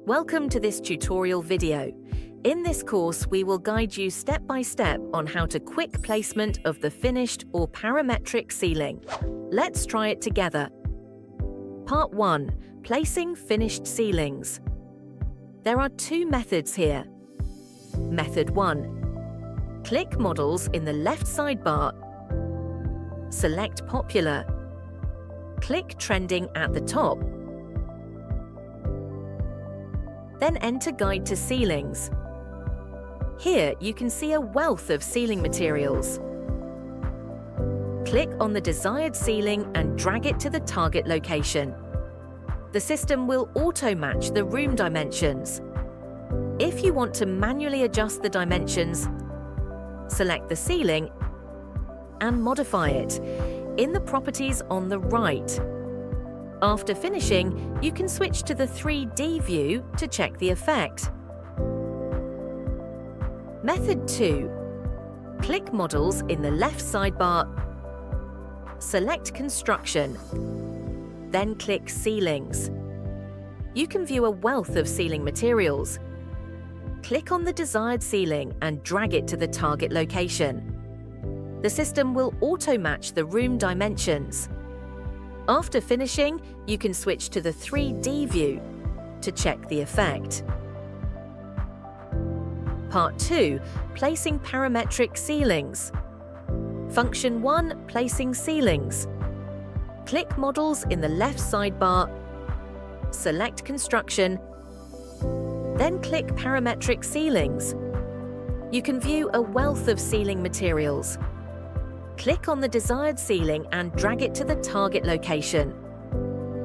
Welcome to this tutorial video. In this course, we will guide you step by step on how to quick placement of the finished or parametric ceiling. Let's try it together. Part 1. Placing finished ceilings. There are two methods here. Method 1. Click Models in the left sidebar. Select Popular. Click Trending at the top. Then enter Guide to Ceilings. Here you can see a wealth of ceiling materials. Click on the desired ceiling and drag it to the target location. The system will auto-match the room dimensions. If you want to manually adjust the dimensions, select the ceiling and modify it in the properties on the right. After finishing, you can switch to the 3D view to check the effect. Method 2. Click Models in the left sidebar. Select Construction. Then click Ceilings. You can view a wealth of ceiling materials. Click on the desired ceiling and drag it to the target location. The system will auto-match the room dimensions. After finishing, you can switch to the 3D view to check the effect. Part 2. Placing parametric ceilings. Function 1. Placing ceilings. Click Models in the left sidebar. Select Construction. Then click Parametric Ceilings. You can view a wealth of ceiling materials. Click on the desired ceiling and drag it to the target location.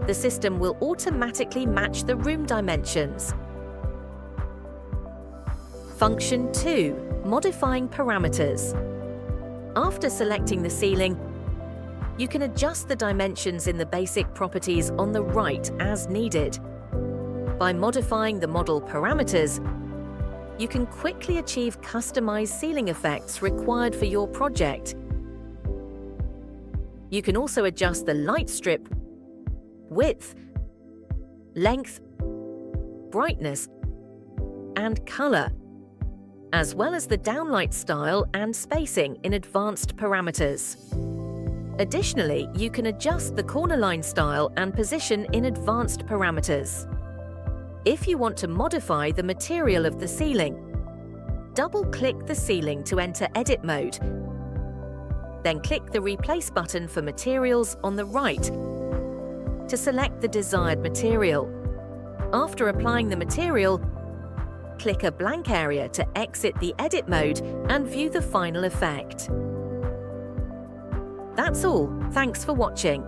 The system will automatically match the room dimensions. Function 2. Modifying parameters. After selecting the ceiling, you can adjust the dimensions in the basic properties on the right as needed. By modifying the model parameters, you can quickly achieve customized ceiling effects required for your project. You can also adjust the light strip, width, length, brightness, and color, as well as the downlight style and spacing in advanced parameters. Additionally, you can adjust the corner line style and position in advanced parameters. If you want to modify the material of the ceiling, double-click the ceiling to enter Edit mode. Then click the Replace button for materials on the right to select the desired material. After applying the material, click a blank area to exit the Edit mode and view the final effect. That's all. Thanks for watching.